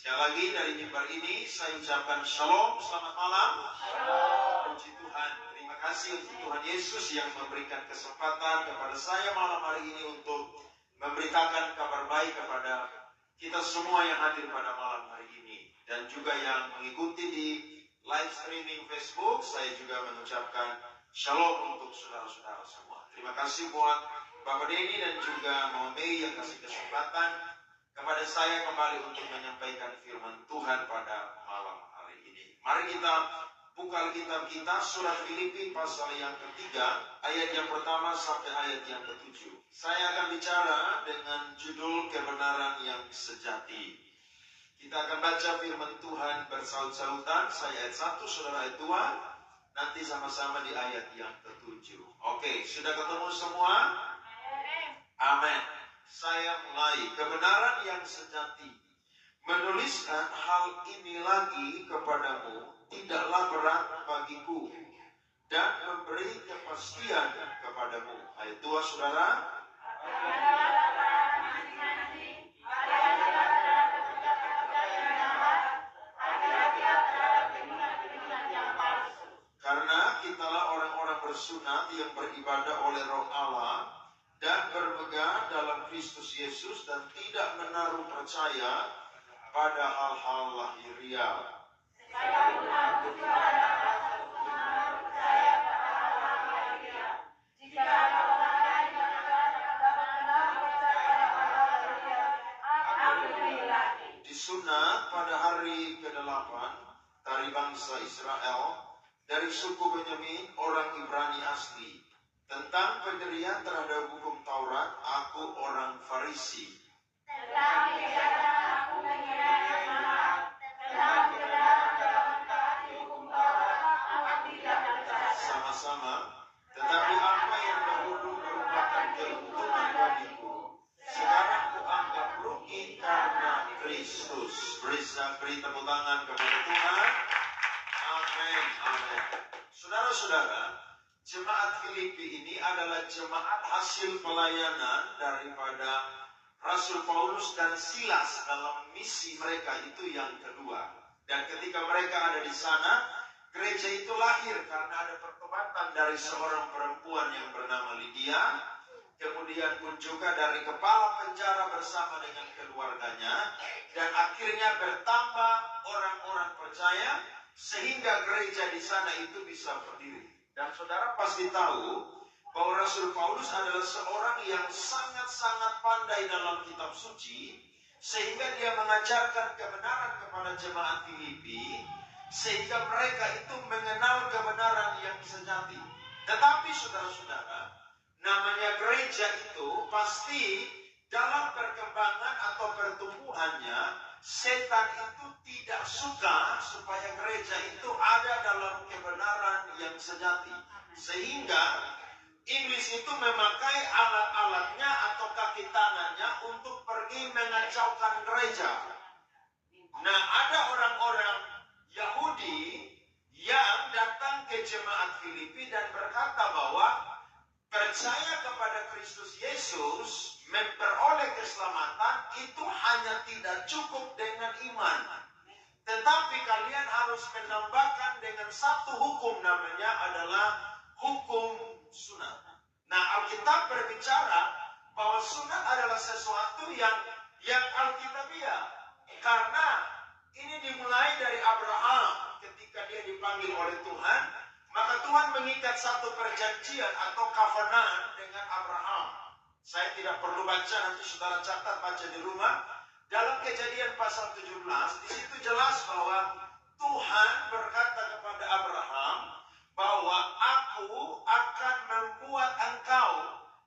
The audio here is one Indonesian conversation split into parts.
Sekali lagi dari mimbar ini saya ucapkan shalom, selamat malam. Puji Tuhan, terima kasih untuk Tuhan Yesus yang memberikan kesempatan kepada saya malam hari ini untuk memberitakan kabar baik kepada kita semua yang hadir pada malam hari ini. Dan juga yang mengikuti di live streaming Facebook, saya juga mengucapkan shalom untuk saudara-saudara semua. Terima kasih buat Bapak Denny dan juga Mama Mei yang kasih kesempatan kepada saya kembali untuk menyampaikan firman Tuhan pada malam hari ini. Mari kita buka Alkitab kita, surat Filipi pasal yang ketiga, ayat yang pertama sampai ayat yang ketujuh. Saya akan bicara dengan judul kebenaran yang sejati. Kita akan baca firman Tuhan bersaut-sautan. Saya ayat 1, saudara ayat 2. Nanti sama-sama di ayat yang ketujuh. Oke, sudah ketemu semua? Amin. Saya mulai. Kebenaran yang sejati. Menuliskan hal ini lagi kepadamu tidaklah berat bagiku, dan memberi kepastian kepadamu. Ayat 2, saudara. Karena kitalah orang-orang bersunat yang beribadah oleh Roh Allah dan berpegang dalam Kristus Yesus dan tidak menaruh percaya pada hal-hal lahiriah. Disunat pada hari ke-8 dari bangsa Israel dari suku Benyamin, orang Ibrani asli. Tentang pendirian terhadap hukum Taurat, aku orang Farisi. Tentang kegiatan aku mengenai Taurat, tentang kebenaran dalam mentaati hukum Taurat, aku tidak percaya. Sama-sama. Tetapi apa yang dahulu merupakan keuntungan bagiku, sekarang kuanggap rugi karena Kristus. Beri tepuk tangan kepada Tuhan. Amin. Amin. Saudara-saudara, jemaat Filipi ini adalah jemaat hasil pelayanan daripada Rasul Paulus dan Silas dalam misi mereka itu yang kedua. Dan ketika mereka ada di sana, gereja itu lahir karena ada pertobatan dari seorang perempuan yang bernama Lydia. Kemudian pun juga dari kepala penjara bersama dengan keluarganya. Dan akhirnya bertambah orang-orang percaya sehingga gereja di sana itu bisa berdiri. Dan saudara pasti tahu bahwa Rasul Paulus adalah seorang yang sangat-sangat pandai dalam kitab suci, sehingga dia mengajarkan kebenaran kepada jemaat Filipi, sehingga mereka itu mengenal kebenaran yang sejati. Tetapi saudara-saudara, namanya gereja itu pasti dalam perkembangan atau pertumbuhannya, setan itu tidak suka supaya gereja itu ada dalam kebenaran yang sejati. Sehingga iblis itu memakai alat-alatnya atau kaki tangannya untuk pergi mengacaukan gereja. Nah, ada orang-orang Yahudi yang datang ke jemaat Filipi dan berkata bahwa percaya kepada Kristus Yesus, memperoleh keselamatan itu hanya tidak cukup dengan iman. Tetapi kalian harus menambahkan dengan satu hukum, namanya adalah hukum sunat. Nah, Alkitab berbicara bahwa sunat adalah sesuatu yang Alkitabiah. Karena ini dimulai dari Abraham ketika dia dipanggil oleh Tuhan. Maka Tuhan mengikat satu perjanjian atau covenant dengan Abraham. Saya tidak perlu baca, nanti saudara catat, baca di rumah. Dalam Kejadian pasal 17, di situ jelas bahwa Tuhan berkata kepada Abraham bahwa aku akan membuat engkau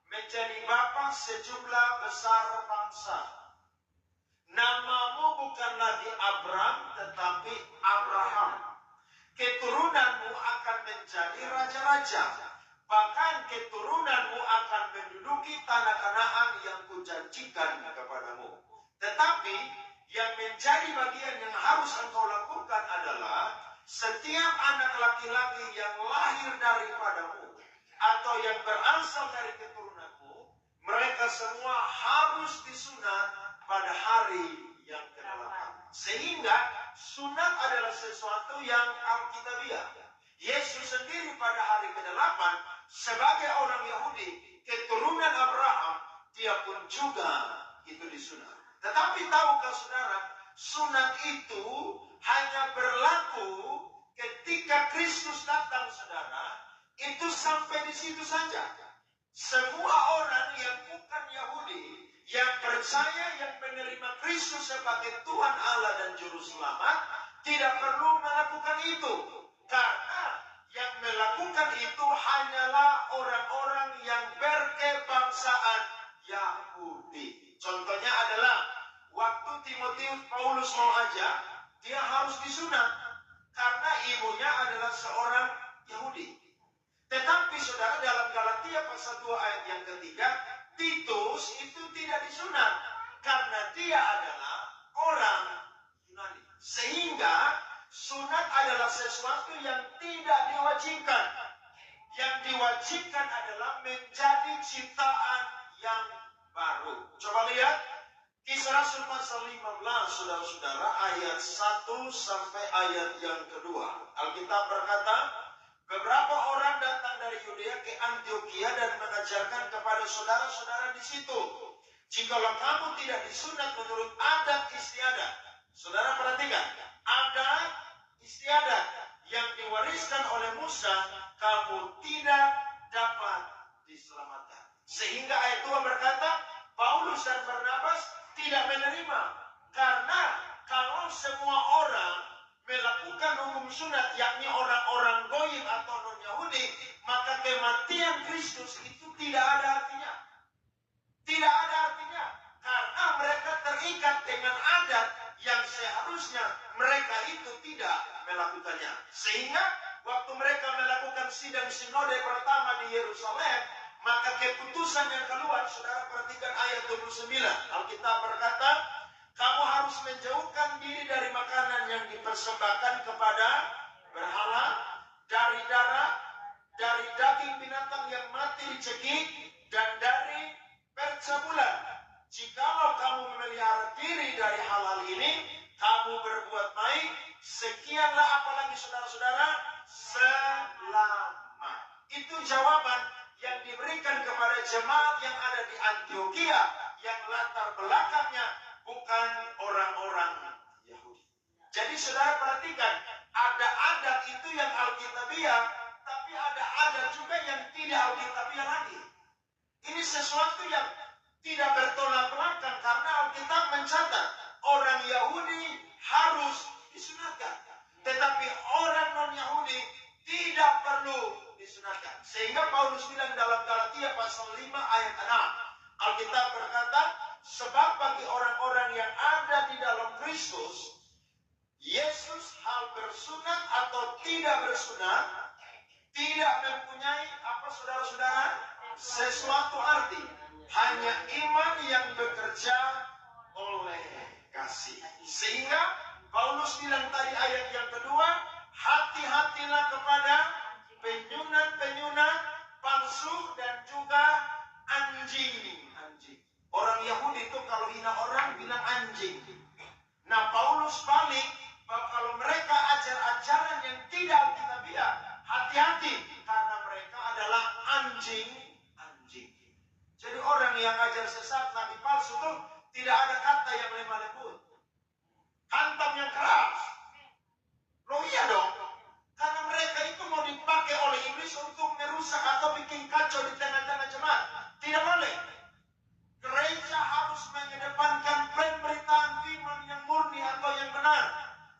menjadi bapa sejumlah besar bangsa. Namamu bukan lagi Abram, tetapi Abraham. Keturunanmu akan menjadi raja-raja. Bahkan keturunanmu akan menduduki tanah Kanaan yang kujanjikan kepadamu. Tetapi yang menjadi bagian yang harus engkau lakukan adalah setiap anak laki-laki yang lahir daripadamu atau yang berasal dari keturunanmu, mereka semua harus disunat pada hari yang ke-8. Sehingga sunat adalah sesuatu yang alkitabiah. Yesus sendiri pada hari ke-8 sebagai orang Yahudi, keturunan Abraham, dia pun juga itu disunat. Tetapi tahukah saudara, sunat itu hanya berlaku ketika Kristus datang, saudara. Itu sampai di situ saja. Semua orang yang bukan Yahudi, yang percaya, yang menerima Kristus sebagai Tuhan Allah dan Juru Selamat, tidak perlu melakukan itu. Karena yang melakukan itu hanyalah orang-orang yang berkebangsaan Yahudi. Contohnya adalah waktu Timotius Paulus mau ajak, dia harus disunat karena ibunya adalah seorang Yahudi. Tetapi saudara, dalam Galatia pasal 2 ayat yang ketiga, Titus itu tidak disunat karena dia adalah orang Yunani. Sehingga sunat adalah sesuatu yang tidak diwajibkan. Yang diwajibkan adalah menjadi ciptaan yang baru. Coba lihat Kisah Rasul pasal 15, saudara-saudara, ayat 1 sampai ayat yang kedua. Alkitab berkata, beberapa orang datang dari Yudea ke Antioquia dan mengajarkan kepada saudara-saudara di situ, jikalau kamu tidak disunat menurut adat istiadat. Saudara perhatikan, adat istiadat yang diwariskan oleh Musa, kamu tidak dapat diselamatkan. Sehingga ayat 2 berkata, Paulus dan Barnabas tidak menerima, karena kalau semua orang melakukan hukum sunat, yakni orang-orang goyim atau non-Yahudi, maka kematian Kristus itu tidak ada artinya. Tidak ada artinya, karena mereka terikat dengan adat yang seharusnya mereka itu tidak melakukannya. Sehingga waktu mereka melakukan sidang sinode pertama di Yerusalem, maka keputusan yang keluar, saudara perhatikan ayat 29. Alkitab berkata, kamu harus menjauhkan diri dari makanan yang dipersembahkan kepada berhala, dari darah, dari daging binatang yang mati dicekik, dan dari percabulan. Jikalau kamu memelihara diri dari hal-hal ini, kamu berbuat baik. Sekianlah apalagi saudara-saudara, selamat. Itu jawaban yang diberikan kepada jemaat yang ada di Antioquia, yang latar belakangnya bukan orang-orang Yahudi. Jadi saudara perhatikan, ada adat itu yang alkitabiah, tapi ada adat juga yang tidak alkitabiah lagi. Ini sesuatu yang tidak bertolak belakang, karena Alkitab mencatat orang Yahudi harus disunatkan, tetapi orang non-Yahudi tidak perlu disunatkan. Sehingga Paulus bilang dalam Galatia pasal 5 ayat 6, Alkitab berkata, sebab bagi orang-orang yang ada di dalam Kristus, Yesus hal bersunat atau tidak bersunat tidak mempunyai apa saudara-saudara? Sesuatu arti. Hanya iman yang bekerja oleh kasih. Sehingga Paulus bilang tadi ayat yang kedua, hati-hatilah kepada penyunat-penyunat palsu dan juga anjing. Orang Yahudi itu kalau hina orang bilang anjing. Nah, Paulus balik bahwa kalau mereka ajar-ajaran yang tidak alkitabiah, hati-hati karena mereka adalah anjing. Jadi orang yang ajar sesat, nabi palsu itu tidak ada kata yang lemah lembut, hantam yang keras. Loh iya dong, karena mereka itu mau dipakai oleh iblis untuk merusak atau bikin kacau di tengah-tengah jemaat. Tidak boleh. Gereja harus mengedepankan pemberitaan firman yang murni atau yang benar,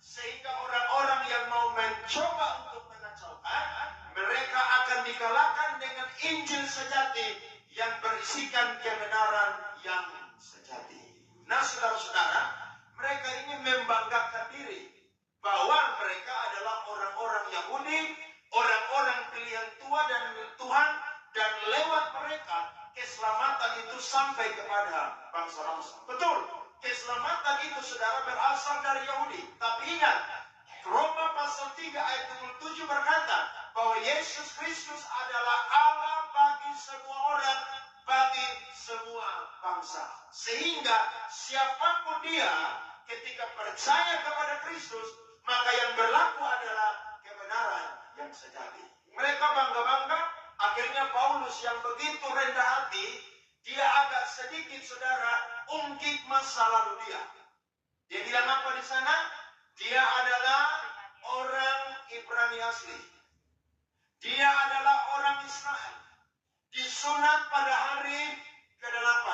sehingga orang-orang yang mau mencoba untuk mengacaukan, mereka akan dikalahkan dengan Injil sejati yang berisikan kebenaran yang sejati. Nah, saudara-saudara, mereka ini membanggakan diri bahwa mereka adalah orang-orang Yahudi, orang-orang pilihan Tuhan, dan lewat mereka keselamatan itu sampai kepada bangsa-bangsa. Betul, keselamatan itu saudara berasal dari Yahudi. Tapi ingat, Roma pasal 3 ayat 27 berkata bahwa Yesus Kristus adalah Allah bagi semua orang, bagi semua bangsa. Sehingga siapapun dia, ketika percaya kepada Kristus, maka yang berlaku adalah kebenaran yang sejati. Mereka bangga-bangga, akhirnya Paulus yang begitu rendah hati, dia agak sedikit, saudara, ungkit masa lalu dia. Dia bilang apa di sana? Dia adalah orang Ibrani asli. Dia adalah orang Israel. Disunat pada hari ke-8.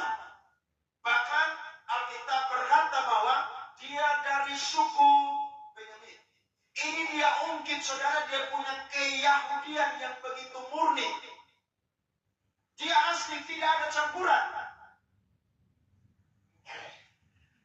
Bahkan Alkitab berkata bahwa dia dari suku Benyamin. Ini dia ungkit, saudara, dia punya keyahudian yang begitu murni. Dia asli, tidak ada campuran.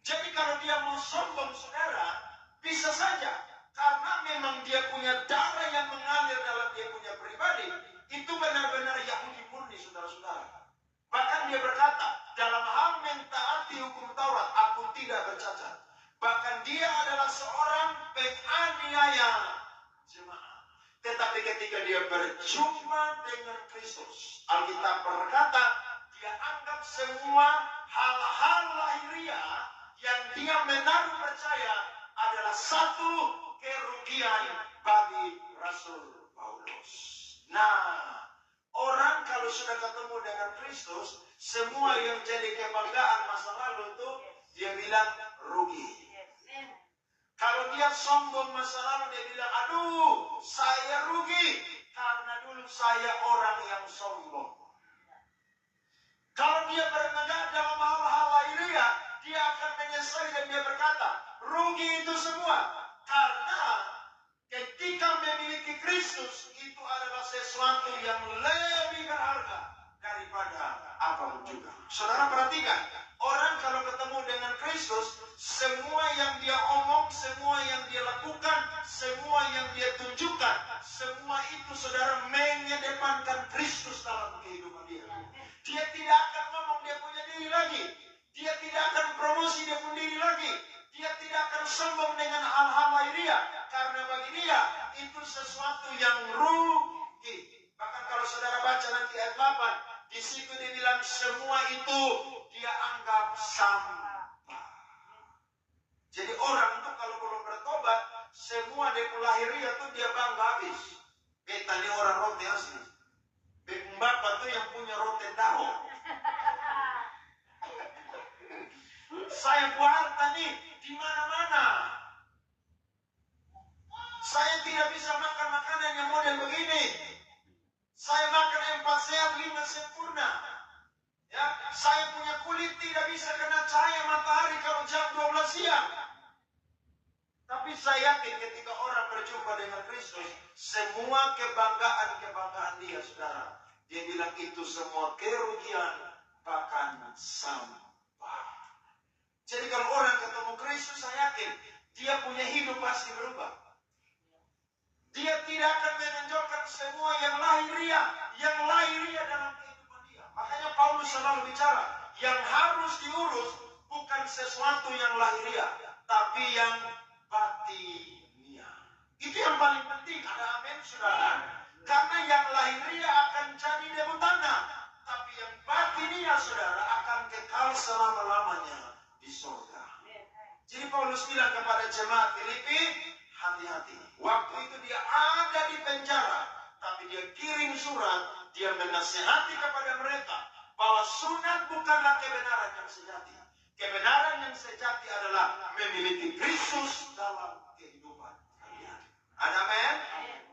Jadi kalau dia mau sombong, saudara, bisa saja. Karena memang dia punya darah yang mengalir dalam dia punya pribadi. Itu benar-benar Yahudi murni, saudara-saudara. Bahkan dia berkata, dalam hal mentaati hukum Taurat, aku tidak bercacat. Bahkan dia adalah seorang penganiaya jemaat. Tetapi ketika dia berjumpa dengan Kristus, Alkitab berkata, dia anggap semua hal-hal lahiriah yang dia menaruh percaya adalah satu kerugian bagi Rasul Paulus. Nah, orang kalau sudah ketemu dengan Kristus, semua yang jadi kebanggaan masa lalu itu dia bilang rugi. Kalau dia sombong masa lalu, dia bilang, aduh, saya rugi karena dulu saya orang yang sombong. Kalau dia bernegah dalam hal-hal lahiriah, dia akan menyesali dan dia berkata, rugi itu semua. Karena ketika memiliki Kristus, itu adalah sesuatu yang lebih berharga daripada apapun juga. Saudara perhatikan, orang kalau ketemu dengan Kristus, semua yang dia omong, semua yang dia lakukan, semua yang dia tunjukkan, semua itu, saudara, mengedepankan Kristus dalam kehidupan dia. Dia tidak akan ngomong dia punya diri lagi. Dia tidak akan promosi dia punya diri lagi. Dia tidak akan sombong dengan hal-hal lahiriah. Karena bagi dia, itu sesuatu yang rugi. Bahkan kalau saudara baca nanti ayat 8, di situ dia bilang semua itu dia anggap sampah. Jadi orang itu kalau belum bertobat, semua dia lahiriah itu dia bangga habis. Beta ini orang roti asli. Bapak tuh yang punya roti tahu. Saya puasa nih di mana-mana. Saya tidak bisa makan makanan yang model begini. Saya makan 4 sehat 5 sempurna. Ya, saya punya kulit tidak bisa kena cahaya matahari kalau jam 12 siang. Tapi saya yakin ketika orang berjumpa dengan Kristus, semua kebanggaan dia, saudara, dia bilang itu semua kerugian, bahkan sampah. Jadi kalau orang ketemu Kristus, saya yakin dia punya hidup pasti berubah. Dia tidak akan menonjolkan semua yang lahiriah dalam kehidupan dia. Makanya Paulus selalu bicara, yang harus diurus bukan sesuatu yang lahiriah, tapi yang batiniah. Itu yang paling penting. Ada amin, saudara? Karena yang lahiriah akan jadi debu tanah, tapi yang batiniah, saudara, akan kekal selama-lamanya di surga. Jadi Paulus bilang kepada jemaat Filipi, hati-hati. Waktu itu dia ada di penjara, tapi dia kirim surat, dia menasihati kepada mereka bahwa sunat bukanlah kebenaran yang sejati. Kebenaran yang sejati adalah memiliki Kristus dalam kehidupan kalian. Ada amin?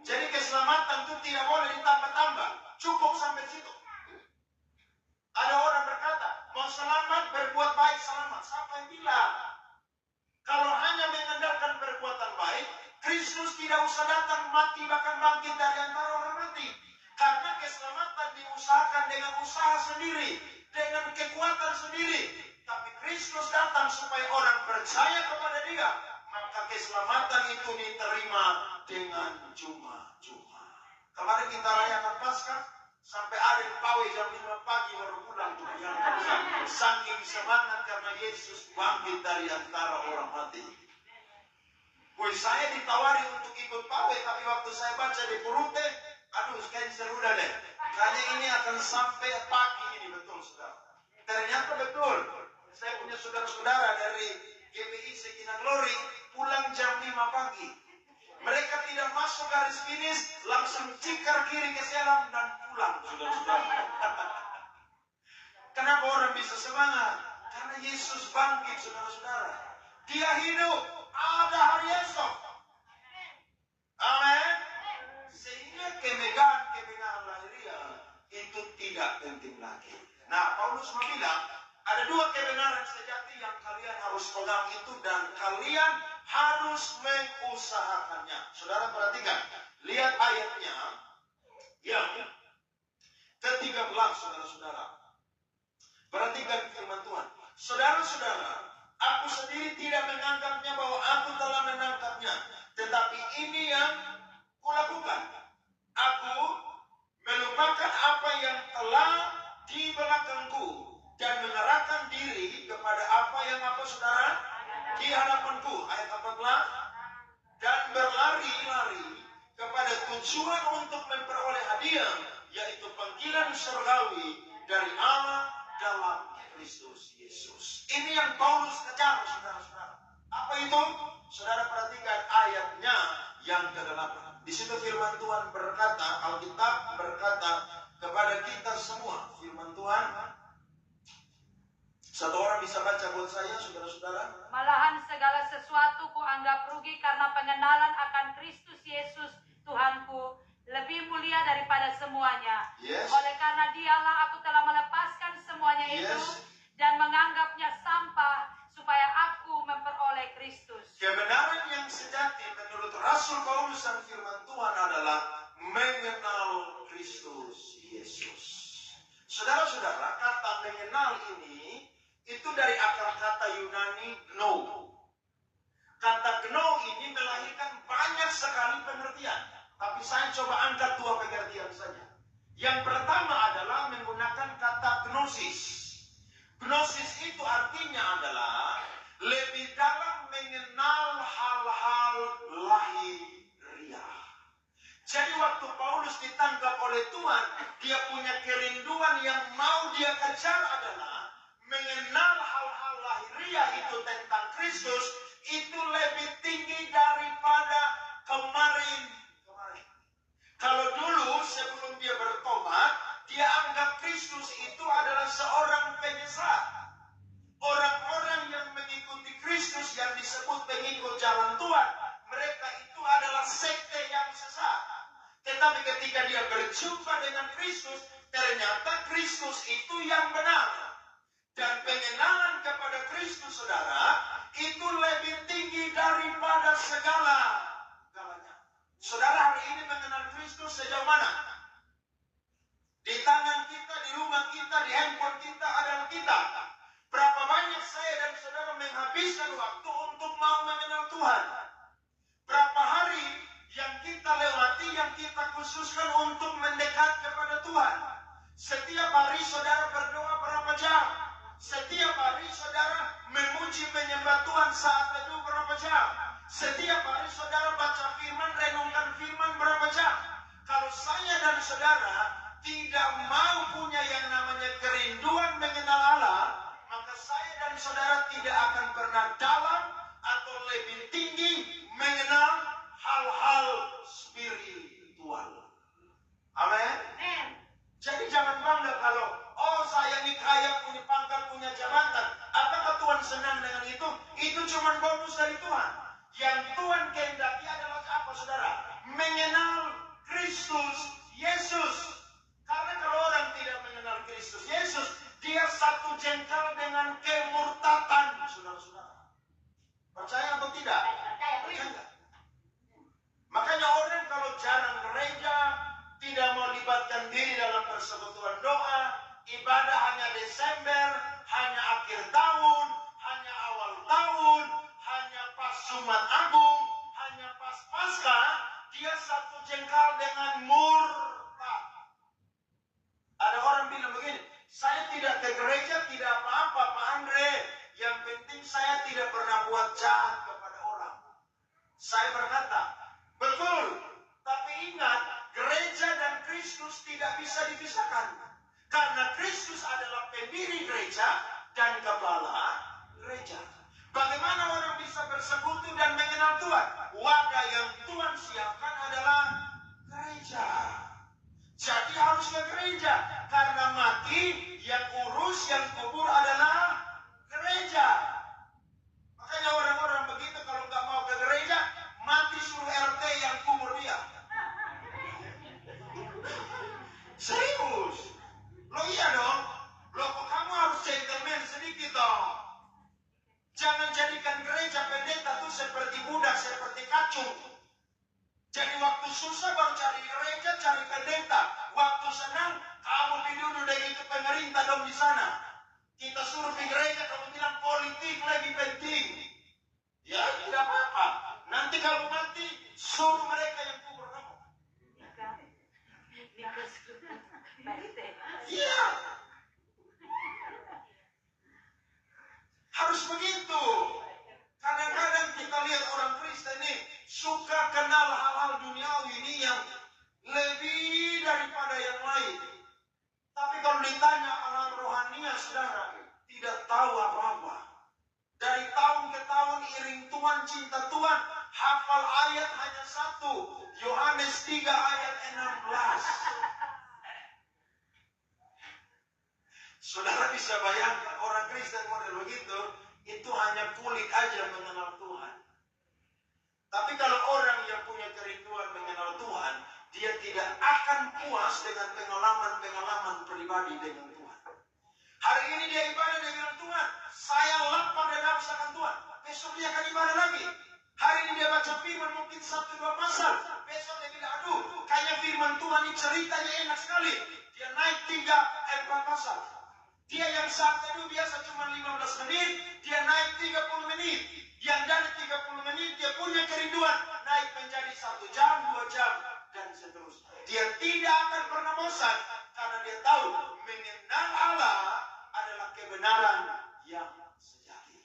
Jadi keselamatan itu tidak boleh ditambah-tambah, cukup sampai situ. Ada orang berkata, mau selamat berbuat baik selamat. Siapa yang bilang? Kalau hanya mengandalkan perbuatan baik, Kristus tidak usah datang mati bahkan bangkit dari antara orang mati. Karena keselamatan diusahakan dengan usaha sendiri, dengan kekuatan sendiri. Tapi Kristus datang supaya orang percaya kepada dia. Maka keselamatan itu diterima dengan cuma-cuma. Kemarin kita rayakan Paskah, sampai ada yang pawai jam 5 pagi baru pulang tuh yang saking semangat karena Yesus bangkit dari antara orang mati. Saya ditawari untuk ikut pawai, tapi waktu saya baca di Purute, aduh, cancel udah deh. Kayaknya ini akan sampai pagi ini, betul saudara. Ternyata betul. Saya punya saudara-saudara dari GPI Sekina Glory pulang jam 5 pagi. Mereka tidak masuk garis finish, langsung cikar kiri ke selam dan pulang, saudara-saudara. Kenapa orang bisa semangat? Karena Yesus bangkit, saudara-saudara. Dia hidup, ada hari esok. Amin. Sehingga kemegahan lahiriah itu tidak penting lagi. Nah, Paulus bilang, ada dua kebenaran sejati yang kalian harus pegang itu dan kalian harus mengusahakannya. Saudara perhatikan, lihat ayatnya yang ke-13, saudara-saudara. Perhatikan firman Tuhan. Saudara-saudara, aku sendiri tidak menganggapnya bahwa aku telah menangkapnya, tetapi ini yang kulakukan. Aku melupakan apa yang telah di belakangku dan mengarahkan diri kepada apa yang saudara? Di hadapanku. Ayat 14. Dan berlari-lari kepada tujuan untuk memperoleh hadiah, yaitu panggilan surgawi dari Allah dalam Kristus Yesus. Ini yang Paulus kejar, saudara-saudara. Apa itu? Saudara perhatikan ayatnya yang ke-8. Di situ firman Tuhan berkata, Alkitab berkata kepada kita semua, firman Tuhan. Satu orang bisa baca buat saya, saudara-saudara. Malahan segala sesuatu kuanggap rugi karena pengenalan akan Kristus Yesus Tuhanku lebih mulia daripada semuanya. Yes. Oleh karena dialah aku telah melepaskan semuanya itu dan menganggapnya sampah supaya aku memperoleh Kristus. Kebenaran yang sejati menurut Rasul Paulus dan firman Tuhan adalah mengenal Kristus Yesus. Saudara-saudara, kata mengenal ini itu dari akar kata Yunani gnou. Kata gnou ini melahirkan banyak sekali pengertian. Tapi saya coba angkat dua pengertian saja. Yang pertama adalah menggunakan kata gnosis. Gnosis itu artinya adalah lebih dalam mengenal hal-hal lahiriah. Jadi waktu Paulus ditangkap oleh Tuhan, dia punya kerinduan yang mau dia kejar adalah mengenal hal-hal lahiriah itu tentang Kristus itu lebih tinggi daripada kemarin. Kalau dulu sebelum dia bertobat, dia anggap Kristus itu adalah seorang penyesat. Orang-orang yang mengikuti Kristus yang disebut pengikut jalan Tuhan, mereka itu adalah sekte yang sesat. Tetapi ketika dia berjumpa dengan Kristus, ternyata Kristus itu yang benar. Dan pengenalan kepada Kristus, saudara, itu lebih tinggi daripada segala-galanya. Saudara hari ini mengenal Kristus sejauh mana? Di tangan kita, di rumah kita, di handphone kita adalah kita. Berapa banyak saya dan saudara menghabiskan waktu untuk mau mengenal Tuhan? Berapa hari yang kita lewati, yang kita khususkan untuk mendekat kepada Tuhan? Setiap hari saudara berdoa berapa jam? Setiap hari saudara memuji menyembah Tuhan saat teduh berapa jam? Setiap hari saudara baca firman, renungkan firman berapa jam? Kalau saya dan saudara tidak mau punya yang namanya kerinduan mengenal Allah, maka saya dan saudara tidak akan pernah dalam atau lebih tinggi mengenal hal-hal spiritual. Amin. Jadi jangan bangga kalau, oh saya ini kaya, punya pangkat, punya jabatan. Apakah Tuhan senang dengan itu? Itu cuma bonus dari Tuhan. Yang Tuhan kehendaki adalah apa, saudara? Mengenal Kristus Yesus. Karena kalau orang tidak mengenal Kristus Yesus, dia satu jengkal dengan kemurtatan, saudara-saudara. Percaya atau tidak? Percaya. Makanya orang kalau jarang gereja, tidak mau libatkan diri dalam persekutuan doa, ibadah hanya Desember, hanya akhir tahun, hanya awal tahun, hanya pas Jumat Agung, hanya pas Paskah, dia satu jengkal dengan murtad. Ada orang bilang begini, saya tidak ke gereja, tidak apa-apa Pak Andre, yang penting saya tidak pernah buat jahat kepada orang. Saya berkata, betul, tapi ingat, gereja dan Kristus tidak bisa dipisahkan. Karena Kristus adalah pendiri gereja dan kepala gereja. Bagaimana diperbudak seperti kacung. Jadi waktu susah baru cari gereja, cari pendeta. Waktu senang, kamu duduk dengan itu pemerintah dong di sana. Kita suruh di gereja, kamu bilang politik lebih penting. Ya, tidak apa-apa. Nanti kalau mati, suruh mereka yang kubur kamu. Iya. Harus begitu. Kadang-kadang kita lihat orang Kristen ini suka kenal hal-hal duniawi ini yang lebih daripada yang lain. Tapi kalau ditanya hal rohania, saudara, tidak tahu apa-apa. Dari tahun ke tahun iring Tuhan, cinta Tuhan, hafal ayat hanya satu. Yohanes 3 ayat 16. Saudara bisa bayangkan orang Kristen model begitu, itu hanya kulit aja mengenal Tuhan. Tapi kalau orang yang punya kerinduan mengenal Tuhan, dia tidak akan puas dengan pengalaman-pengalaman pribadi dengan Tuhan. Hari ini dia ibadah dengan Tuhan, saya lapar dan haus akan Tuhan. Besok dia akan ibadah lagi. Hari ini dia baca firman mungkin 1-2 pasal. Besok dia bilang, aduh, kayaknya firman Tuhan ini ceritanya enak sekali. Dia naik 3-4 pasal. Dia yang saat teduh biasa cuma 15 menit, dia naik 30 menit. Yang dari 30 menit dia punya kerinduan, naik menjadi 1 jam, 2 jam, dan seterusnya. Dia tidak akan pernah bosan, karena dia tahu mengenal Allah adalah kebenaran yang sejati.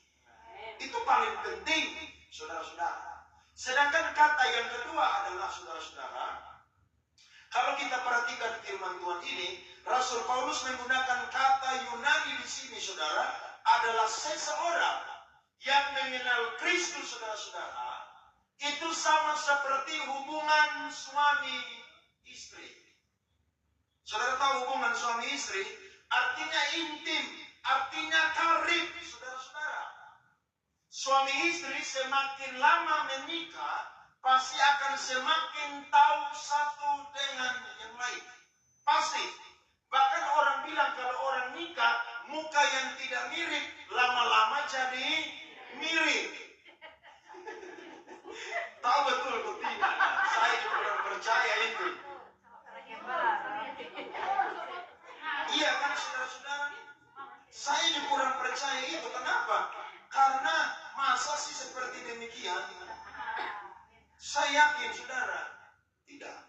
Itu paling penting, saudara-saudara. Sedangkan kata yang kedua adalah, saudara-saudara, kalau kita perhatikan firman Tuhan ini, Rasul Paulus menggunakan kata Yunani di sini, saudara, adalah seseorang yang mengenal Kristus, saudara-saudara. Itu sama seperti hubungan suami istri. Saudara tahu hubungan suami istri artinya intim, artinya karib, saudara-saudara. Suami istri semakin lama menikah, pasti akan semakin tahu satu dengan yang lain. Pasti. Bahkan orang bilang kalau orang nikah, muka yang tidak mirip, lama-lama jadi mirip. Tahu betul atau tidak? Saya juga kurang percaya itu. Iya kan saudara-saudara? Saya juga kurang percaya itu. Kenapa? Karena masa sih seperti demikian? Saya yakin saudara, tidak.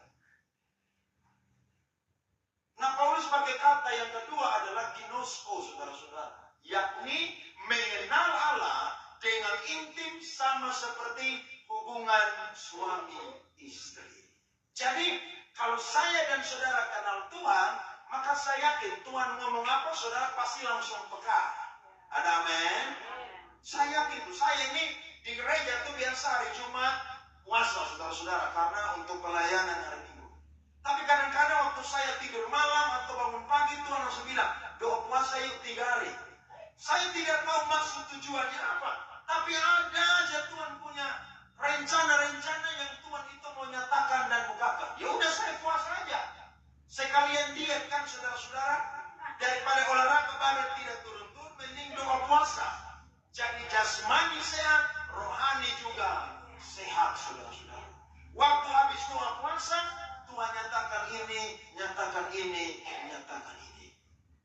Nah, Paulus pakai kata yang kedua adalah ginosko, saudara-saudara. Yakni mengenal Allah dengan intim sama seperti hubungan suami istri. Jadi, kalau saya dan saudara kenal Tuhan, maka saya yakin Tuhan ngomong apa, saudara pasti langsung peka. Ada amin? Saya yakin itu. Saya ini di gereja itu biasa hari Jumat puasa, saudara-saudara, karena untuk pelayanan hari Minggu. Tapi kadang-kadang waktu saya tidur malam atau bangun pagi, Tuhan langsung bilang, doa puasa yuk 3 hari. Saya tidak tahu maksud tujuannya apa. Tapi ada aja Tuhan punya rencana-rencana yang Tuhan itu mau nyatakan dan bukakan. Ya udah saya puasa aja. Sekalian diet kan saudara-saudara. Daripada olahraga badan tidak turun-turun, mending doa puasa. Jadi jasmani sehat, rohani juga sehat, saudara-saudara. Waktu habis doa puasa, Tuhan nyatakan ini, nyatakan ini, nyatakan ini.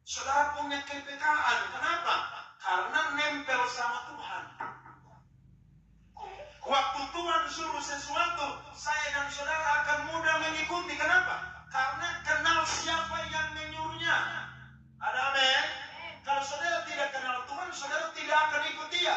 Saudara punya kepekaan. Kenapa? Karena nempel sama Tuhan. Waktu Tuhan suruh sesuatu, saya dan saudara akan mudah mengikuti. Kenapa? Karena kenal siapa yang menyuruhnya. Ada amin? Kalau saudara tidak kenal Tuhan, saudara tidak akan ikut dia.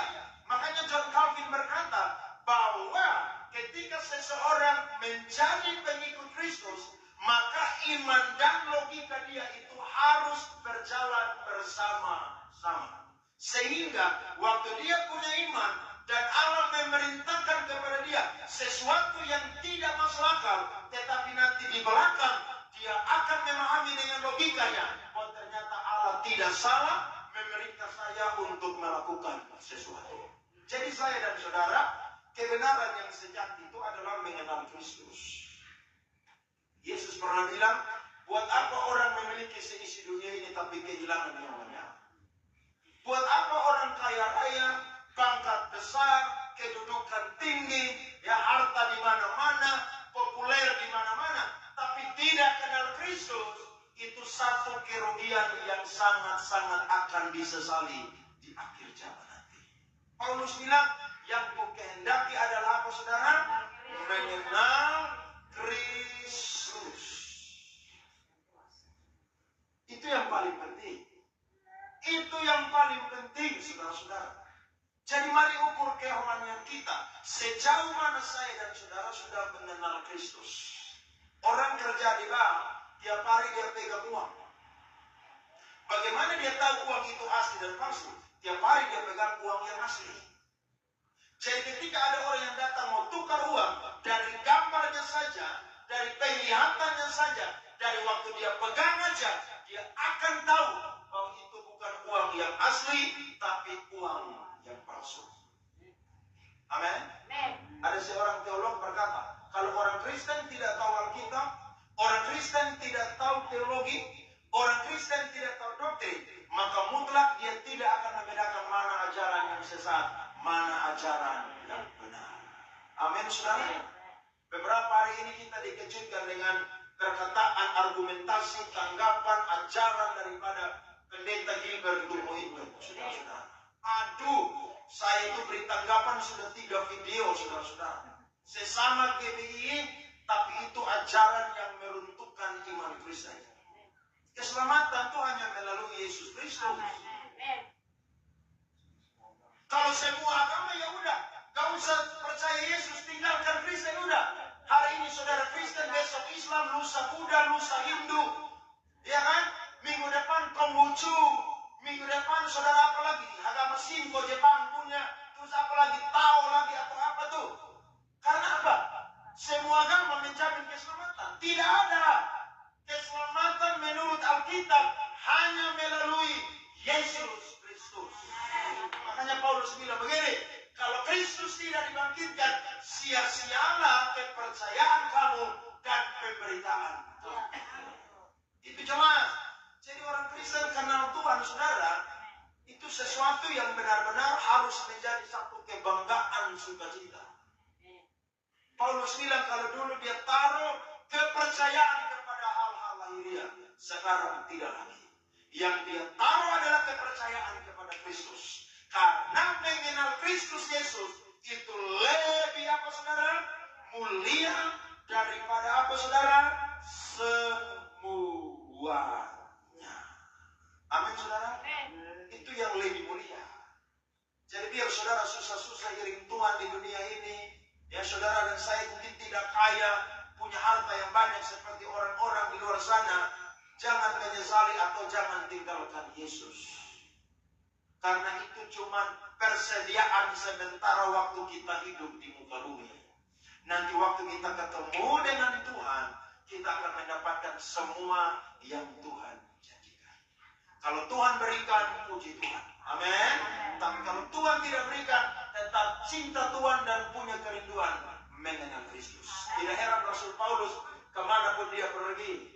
Makanya John Calvin berkata bahwa ketika seseorang menjadi pengikut Kristus, maka iman dan logika dia itu harus berjalan bersama-sama. Sehingga waktu dia punya iman dan Allah memerintahkan kepada dia sesuatu yang tidak masuk akal, tetapi nanti di belakang dia akan memahami dengan logikanya bahwa ternyata Allah tidak salah memerintah saya untuk melakukan sesuatu. Jadi saya dan saudara, kebenaran yang sejati itu adalah mengenal Kristus. Yesus pernah bilang, buat apa orang memiliki seisi dunia ini tapi kehilangan nyawanya? Buat apa orang kaya raya, pangkat besar, kedudukan tinggi, ya harta di mana-mana, populer di mana-mana, tapi tidak kenal Kristus, itu satu kerugian yang sangat-sangat akan disesali di akhir zaman nanti. Paulus bilang, yang kukehendaki adalah apa saudara? Mengenal Kristus. Itu yang paling penting. Itu yang paling penting, saudara-saudara. Jadi mari ukur kerohanian kita. Sejauh mana saya dan saudara sudah mengenal Kristus. Orang kerja di bank, tiap hari dia pegang uang. Bagaimana dia tahu uang itu asli dan palsu? Tiap hari dia pegang uang yang asli. Jadi ketika ada orang yang datang mau tukar uang, dari gambarnya saja, dari penglihatannya saja, dari waktu dia pegang aja, dia akan tahu bahwa itu bukan uang yang asli, tapi uang yang palsu. Amin. Ada seorang teolog berkata, kalau orang Kristen tidak tahu Alkitab, orang Kristen tidak tahu teologi, orang Kristen tidak tahu doktrin, maka mutlak dia tidak akan membedakan mana ajaran yang sesat, mana ajaran yang benar. Amin, saudara. Beberapa hari ini kita dikejutkan dengan perkataan, argumentasi, tanggapan, ajaran daripada pendeta Gilbert Lumo itu, saudara-saudara. Aduh, saya itu beri tanggapan sudah 3 video, saudara-saudara. Sesama GBI, tapi itu ajaran yang meruntuhkan iman Kristen. Keselamatan itu hanya melalui Yesus Kristus. Kalau semua agama ya udah, gak usah percaya Yesus, tinggalkan Kristen udah. Hari ini saudara Kristen, besok Islam, lusa Buddha, lusa Hindu, ya kan? Minggu depan Konghucu, minggu depan saudara apa lagi? Agama Shinto Jepang punya, terus apa lagi? Tao lagi atau apa tuh? Karena apa? Semua agama menjamin keselamatan. Tidak ada keselamatan menurut Alkitab hanya melalui Yesus Kristus. Makanya Paulus bilang begini, kalau Kristus tidak dibangkitkan, sia-sialah kepercayaan kamu dan pemberitaan. Itu jelas. Jadi orang Kristen kenal Tuhan, saudara, itu sesuatu yang benar-benar harus menjadi satu kebanggaan sukacita. Paulus bilang kalau dulu dia taruh kepercayaan kepada hal-hal lahiriah, sekarang tidak lagi. Yang dia taruh adalah kepercayaan kepada Kristus. Karena mengenal Kristus Yesus itu lebih apa saudara? Mulia daripada apa saudara? Semuanya. Amin saudara? Itu yang lebih mulia. Jadi biar saudara susah-susah iring Tuhan di dunia ini, ya saudara dan saya mungkin tidak kaya, punya harta yang banyak seperti orang-orang di luar sana, jangan menyesali atau jangan tinggalkan Yesus. Karena itu cuma persediaan sementara waktu kita hidup di muka bumi. Nanti waktu kita ketemu dengan Tuhan, kita akan mendapatkan semua yang Tuhan janjikan. Kalau Tuhan berikan, puji Tuhan. Amin. Tapi kalau Tuhan tidak berikan, tetap cinta Tuhan dan punya kerinduan mengenal Kristus. Tidak heran Rasul Paulus kemanapun dia pergi,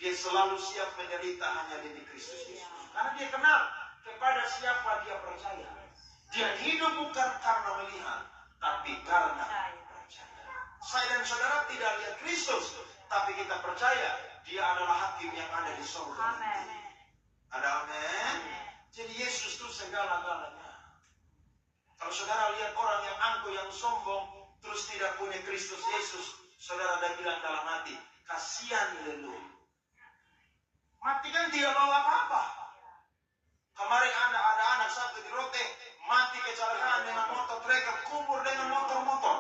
dia selalu siap menderita hanya demi Kristus Yesus. Karena dia kenal kepada siapa dia percaya. Dia hidup bukan karena melihat, tapi karena percaya. Saya dan saudara tidak lihat Kristus, tapi kita percaya dia adalah hakim yang ada di surga. Ada amin. Jadi Yesus itu segala-galanya. Kalau saudara lihat orang yang angkuh, yang sombong, terus tidak punya Kristus Yesus, saudara dah bilang dalam hati, kasihan lelu. Mati kan tidak bawa apa-apa. Kemarin ada anak satu di Rote, mati kecelakaan dengan motor trailer, kubur dengan motor-motor.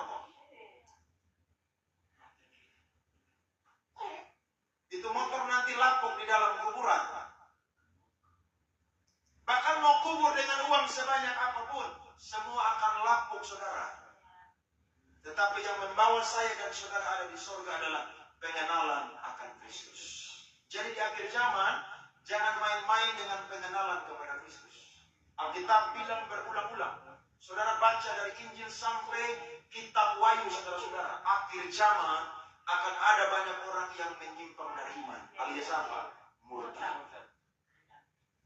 Itu motor nanti lapuk di dalam kuburan. Bahkan mau kubur dengan uang sebanyak apapun, semua akan lapuk saudara. Tetapi yang membawa saya dan saudara ada di surga adalah pengenalan akan Kristus. Jadi di akhir zaman, jangan main-main dengan pengenalan kepada Kristus. Alkitab bilang berulang-ulang. Saudara baca dari Injil sampai kitab Wahyu, saudara-saudara. Akhir zaman akan ada banyak orang yang menyimpang dari iman. Alias apa? Murtad.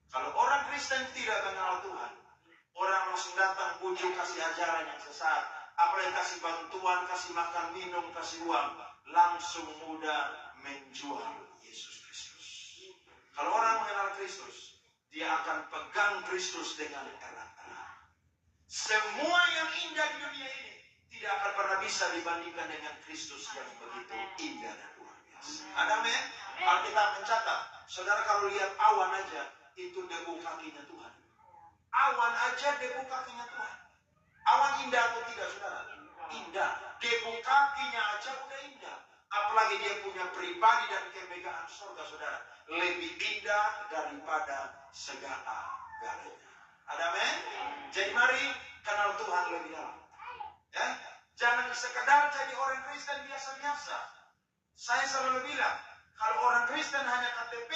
Kalau orang Kristen tidak mengenal Tuhan, Orang langsung datang, bujuk, kasih ajaran yang sesat. Apalagi kasih bantuan, kasih makan, minum, kasih uang. Langsung mudah menjual Yesus Kristus. Kalau orang mengenal Kristus, dia akan pegang Kristus dengan erat-erat. Semua yang indah di dunia ini tidak akan pernah bisa dibandingkan dengan Kristus yang begitu indah dan luar biasa. Ada men? Alkitab mencatat, saudara kalau lihat awan aja, itu debu kakinya Tuhan. Awan aja debu kakinya Tuhan. Awan indah atau tidak, saudara? Indah. Debu kakinya aja udah indah. Apalagi dia punya pribadi dan kemegahan surga, saudara. Lebih indah daripada segala-galanya. Ada men? Jadi mari kenal Tuhan lebih dalam. Ya? Jangan sekedar jadi orang Kristen biasa-biasa. Saya selalu bilang, kalau orang Kristen hanya KTP,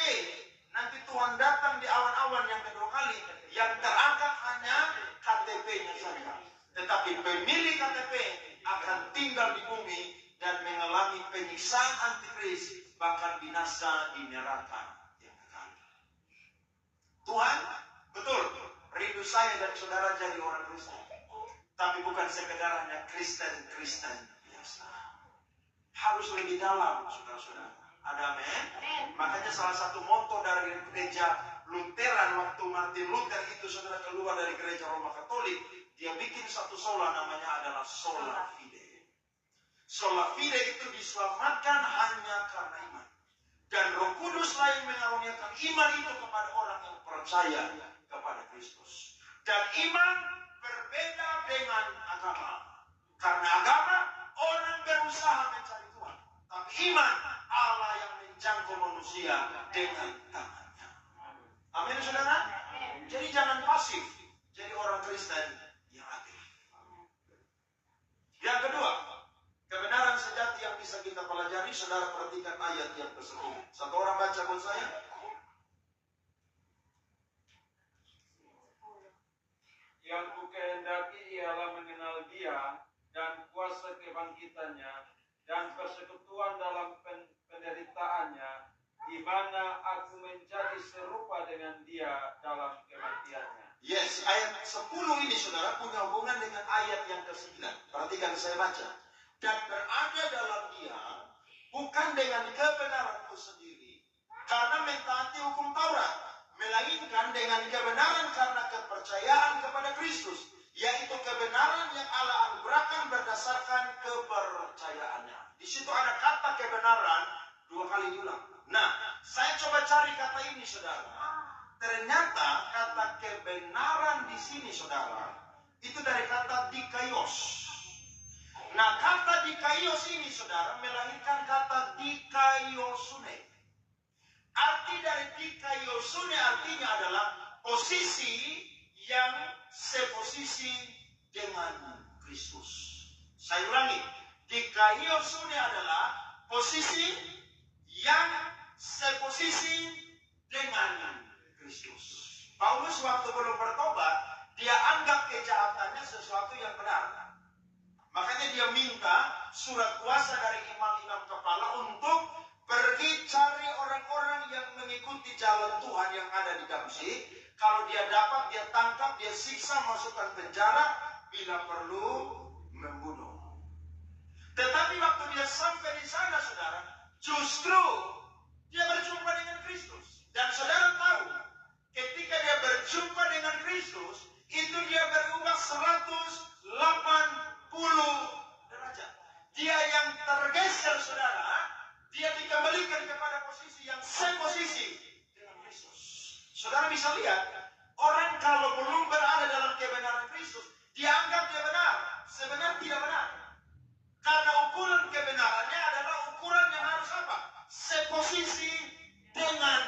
nanti Tuhan datang di awan-awan yang kedua kali, yang terangkat hanya KTP-nya saja. Tetapi pemilik KTP akan tinggal di bumi dan mengalami penyiksaan antikris, bahkan binasa di neraka yang kekal. Tuhan, betul, rindu saya dan saudara jadi orang Kristen. Tapi bukan sekedar hanya Kristen biasa. Harus lebih dalam, saudara-saudara. Ada amin? Makanya salah satu moto dari gereja Lutheran waktu Martin Luther itu, saudara, keluar dari gereja Roma Katolik, dia bikin satu sola, namanya adalah sola fide. Sola fide itu diselamatkan hanya karena iman. Dan Roh Kudus lain mengaruniakan iman itu kepada orang yang percaya kepada Kristus. Dan iman berbeda dengan agama. Karena agama orang berusaha mencari Tuhan. Tapi iman Allah yang menjangkau manusia dengan tangannya. Amin, saudara? Jadi jangan pasif. Jadi orang Kristen yang aktif. Yang kedua, kebenaran sejati yang bisa kita pelajari, saudara perhatikan ayat yang ke-10. Satu orang baca buat saya. Yang kukehendaki ialah mengenal Dia dan kuasa kebangkitannya dan persekutuan dalam penderitaannya, di mana aku menjadi serupa dengan Dia dalam kematiannya. Yes, ayat 10 ini, saudara, punya hubungan dengan ayat yang ke-9. Perhatikan, saya baca. Dan berada dalam Dia bukan dengan kebenaranku sendiri karena mentaati hukum Taurat, melainkan dengan kebenaran karena kepercayaan kepada Kristus, yaitu kebenaran yang Allah anugerahkan berdasarkan kepercayaannya. Di situ ada kata kebenaran 2 kali diulang. Nah, saya coba cari kata ini, saudara. Ternyata kata kebenaran di sini, saudara, itu dari kata dikaios. Nah, kata dikaios ini, saudara, melahirkan kata dikaiosune. Arti dari dikaiosune artinya adalah posisi yang seposisi dengan Kristus. Saya ulangi, dikaiosune adalah posisi yang seposisi dengan Kristus. Paulus waktu belum bertobat, dia anggap kejahatannya sesuatu yang benar. Makanya dia minta surat kuasa dari imam-imam kepala untuk pergi cari orang-orang yang mengikuti jalan Tuhan yang ada di Damsyik. Kalau dia dapat, dia tangkap, dia siksa, masukkan penjara, bila perlu membunuh. Tetapi waktu dia sampai di sana, saudara, justru dia berjumpa dengan Kristus. Dan saudara tahu, ketika dia berjumpa dengan Kristus, itu dia berubah 180 derajat. Dia yang tergeser, saudara, dia dikembalikan kepada posisi yang seposisi dengan Kristus. Saudara bisa lihat, orang kalau belum berada dalam kebenaran Kristus, dia anggap dia benar. Sebenarnya tidak benar. Karena ukuran kebenarannya adalah ukuran yang harus apa? Seposisi dengan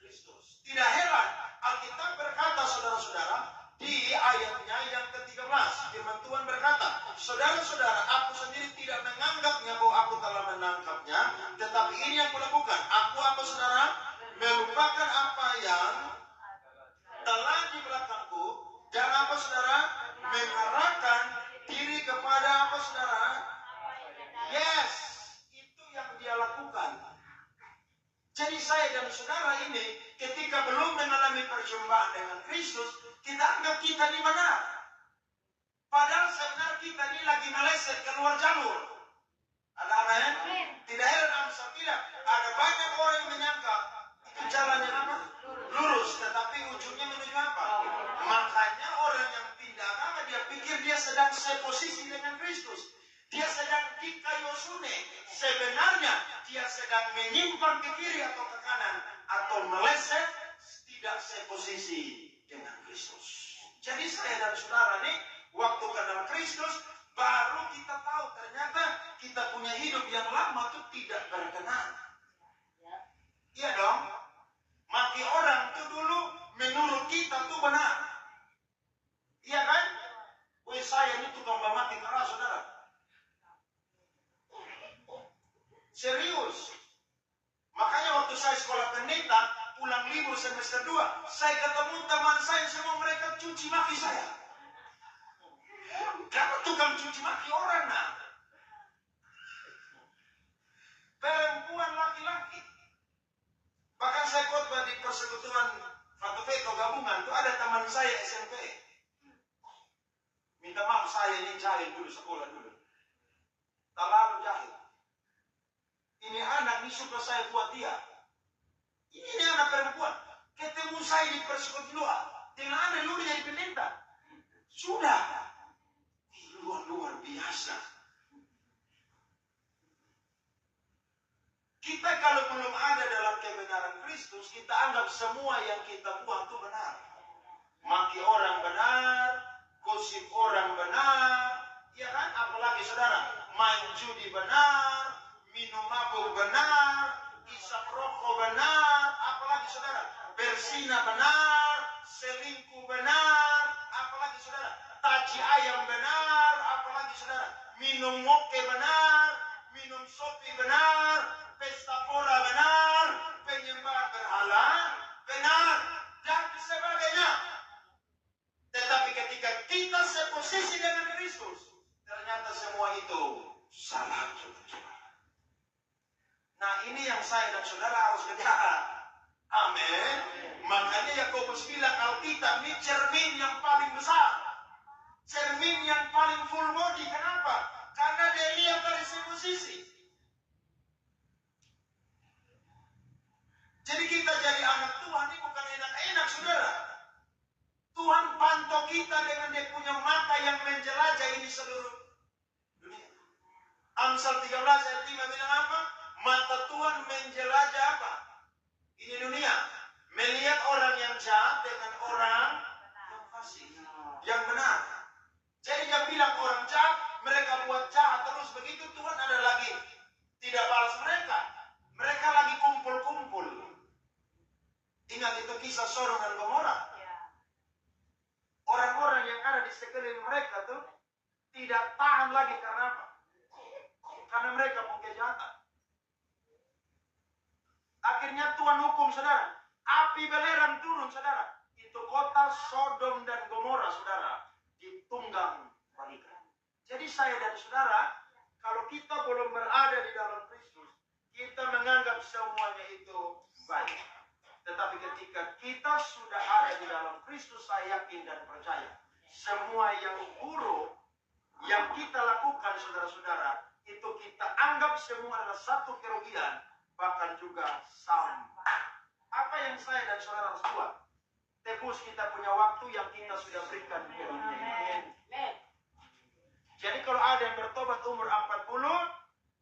Kristus. Tidak heran, Alkitab berkata, saudara-saudara, di ayatnya yang ke-13, firman Tuhan berkata, saudara-saudara, aku sendiri tidak menganggapnya bahwa aku telah menangkapnya, tetapi ini yang kulakukan. Aku apa, saudara? Melupakan apa yang telah di belakangku, dan apa, saudara? Mengarahkan diri kepada apa, saudara? Yes, itu yang dia lakukan. Jadi saya dan saudara ini ketika belum mengalami perjumpaan dengan Kristus, kita anggap kita ini benar. Padahal sebenarnya kita ini lagi meleset keluar jalur. Ada amin? Tidak heran saya tidak. Ada banyak orang yang menyangka itu jalannya apa? Lurus, tetapi ujungnya menuju apa? Makanya orang yang pindah agama dia pikir dia sedang seposisi dengan Kristus. Dia sedang dikayosune. Sebenarnya dia sedang menyimpang ke kiri atau ke kanan atau meleset tidak seposisi dengan Kristus. Jadi saya dan saudara nih waktu kenal Kristus baru kita tahu ternyata kita punya hidup yang lama itu tidak berkenan. Iya dong. Maki orang itu dulu menurut kita tuh benar. Iya kan? Wih saya ini tukang mati keras saudara. Serius. Makanya waktu saya sekolah pendeta, pulang libur semester 2, saya ketemu teman saya semua mereka cuci maki saya. Karena tukang cuci maki orang nah. Perempuan laki-laki. Bahkan saya khotbah di persekutuan Fatofeto gabungan itu ada teman saya SMP. Minta maaf saya ini jahil dulu sekolah dulu. Terlalu jahil. Ini anak ini suka saya buat dia. Ini anak perempuan. Ketemu saya di persekutuan. Dengan anda dulu jadi pendeta. Sudah. Luar biasa. Kita kalau belum ada dalam kebenaran Kristus, kita anggap semua yang kita buat itu benar. Maki orang benar, gosip orang benar, ya kan? Apalagi saudara, main judi benar, minum mabuk benar, isap rokok benar, apalagi saudara, bersina benar, selingkuh benar, apalagi saudara, taji ayam benar, apalagi saudara, minum moke benar, minum sopi benar, pesta pora benar, penyembahan berhala benar, dan sebagainya. Tetapi ketika kita seposisi dengan Kristus, ternyata semua itu salah. Nah ini yang saya dan saudara harus kejar. Amin. Makanya Yakobus bilang Alkitab ini cermin yang paling besar. Cermin yang paling full body. Kenapa? Karena dia lihat dari seposisi. Jadi kita jadi anak Tuhan ini bukan enak-enak saudara. Tuhan pantau kita dengan dia punya mata yang menjelajah ini seluruh dunia. Amsal 13 ayat 5 bilang apa? Mata Tuhan menjelajah apa? Ini dunia. Melihat orang yang jahat dengan orang yang fasik. Yang benar. Jadi dia bilang orang jahat, mereka buat jahat terus begitu Tuhan ada lagi. Tidak balas mereka. Mereka lagi kumpul-kumpul. Ingat itu kisah Sodom dan Gomora. Orang-orang yang ada di sekeliling mereka tuh tidak tahan lagi karena apa? Karena mereka punya kejahatan. Akhirnya Tuhan hukum saudara. Api belerang turun saudara. Itu kota Sodom dan Gomora saudara. Ditunggang balikan. Jadi saya dan saudara, kalau kita belum berada di dalam Kristus, kita menganggap semuanya itu baik. Tetapi ketika kita sudah ada di dalam Kristus, saya yakin dan percaya. Semua yang buruk yang kita lakukan saudara-saudara, itu kita anggap semua adalah satu kerugian, bahkan juga sampah. Apa yang saya dan saudara harus buat? Tebus kita punya waktu yang kita sudah berikan ke dunia. Jadi kalau ada yang bertobat umur 40,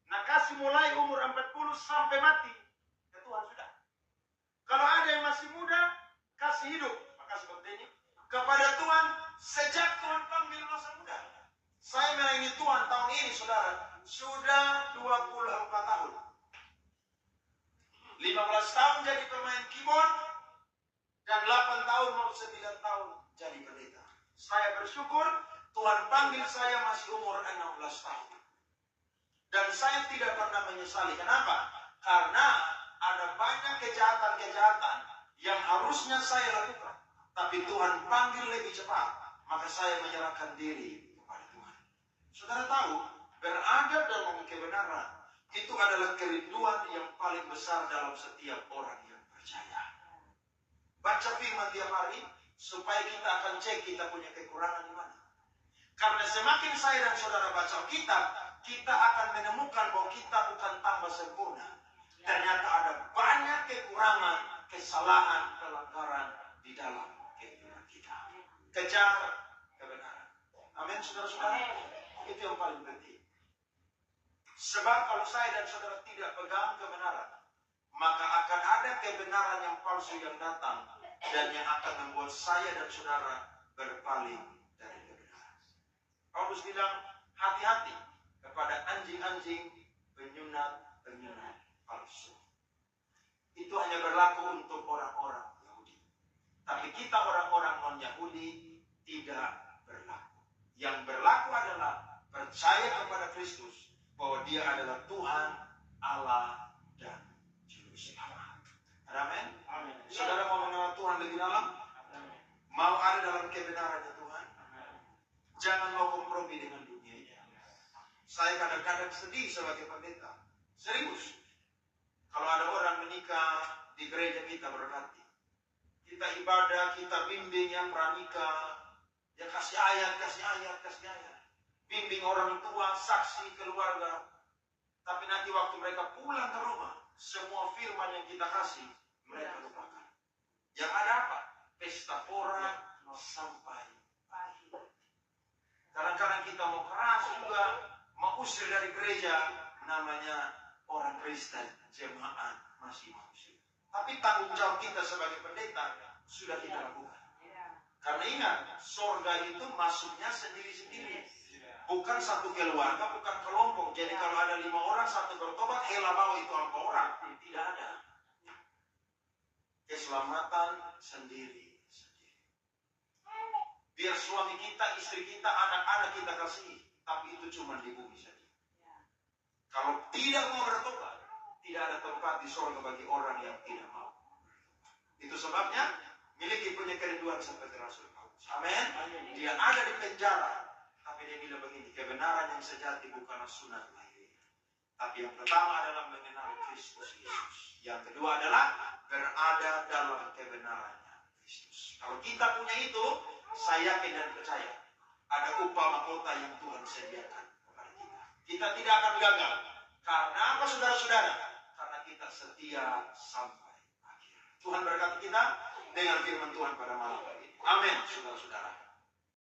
nah kasih mulai umur 40 sampai mati, ya Tuhan sudah. Kalau ada yang masih muda, kasih hidup. Maka seperti ini. Kepada Tuhan, sejak Tuhan panggil masa muda. Saya melayani Tuhan tahun ini, saudara. Sudah 24 tahun. 15 tahun jadi pemain keyboard. Dan 8 tahun mau 9 tahun jadi pendeta. Saya bersyukur, Tuhan panggil saya masih umur 16 tahun. Dan saya tidak pernah menyesali. Kenapa? Karena ada banyak kejahatan-kejahatan yang harusnya saya lakukan. Tapi Tuhan panggil lebih cepat. Maka saya menyerahkan diri kepada Tuhan. Saudara tahu, berada dalam kebenaran Itu adalah kerinduan yang paling besar dalam setiap orang yang percaya. Baca firman tiap hari, supaya kita akan cek kita punya kekurangan di mana. Karena semakin saya dan saudara baca kitab, kita akan menemukan bahwa kita bukan tambah sempurna. Ternyata ada banyak kekurangan, kesalahan, pelanggaran di dalam kehidupan kita. Kejar kebenaran. Amin, saudara-saudara. Itu yang paling penting. Sebab kalau saya dan saudara tidak pegang kebenaran, maka akan ada kebenaran yang palsu yang datang dan yang akan membuat saya dan saudara berpaling dari kebenaran. Paulus bilang, hati-hati kepada anjing-anjing penyunat-penyunat palsu. Itu hanya berlaku untuk orang-orang Yahudi. Tapi kita orang-orang non-Yahudi tidak berlaku. Yang berlaku adalah percaya kepada Kristus, bahwa dia adalah Tuhan, Allah, dan Juru Selamat. Amin. Saudara mau mengenal Tuhan lebih dalam? Mau ada dalam kebenarannya Tuhan? Jangan mau kompromi dengan dunia ini. Saya kadang-kadang sedih sebagai pendeta. Serius. Kalau ada orang menikah di gereja kita berkati, kita ibadah, kita bimbing yang pranikah, ya kasih ayat. Bimbing orang tua, saksi keluarga. Tapi nanti waktu mereka pulang ke rumah, semua firman yang kita kasih, mereka lupakan. Yang ada apa? Pesta pora sampai pagi. Kadang-kadang kita mau keras juga, mau usir dari gereja, namanya orang Kristen, jemaat masih mau usir. Tapi tanggung jawab kita sebagai pendeta sudah kita lakukan. Karena ingat, sorga itu masuknya sendiri-sendiri. Bukan satu keluarga, bukan kelompok. Jadi kalau ada 5 orang, satu bertobat, hela bawa itu apa orang? Tidak ada. Keselamatan sendiri. Biar suami kita, istri kita, anak-anak kita kasih. Tapi itu cuma di bumi saja. Kalau tidak mau bertobat, tidak ada tempat di sorga bagi orang yang tidak mau. Itu sebabnya miliki punya kerinduan seperti Rasul Paulus. Amin. Dia ada di penjara. Tapi dia bilang begini, kebenaran yang sejati bukanlah sunat lahir. Tapi yang pertama adalah mengenal Kristus Yesus. Yang kedua adalah berada dalam kebenarannya Kristus. Kalau kita punya itu, saya yakin dan percaya, ada upah mahkota yang Tuhan sediakan kepada kita. Kita tidak akan gagal. Karena apa saudara-saudara? Karena kita setia sampai akhir. Tuhan berkati kita dengan firman Tuhan pada malam hari ini. Amin, saudara-saudara.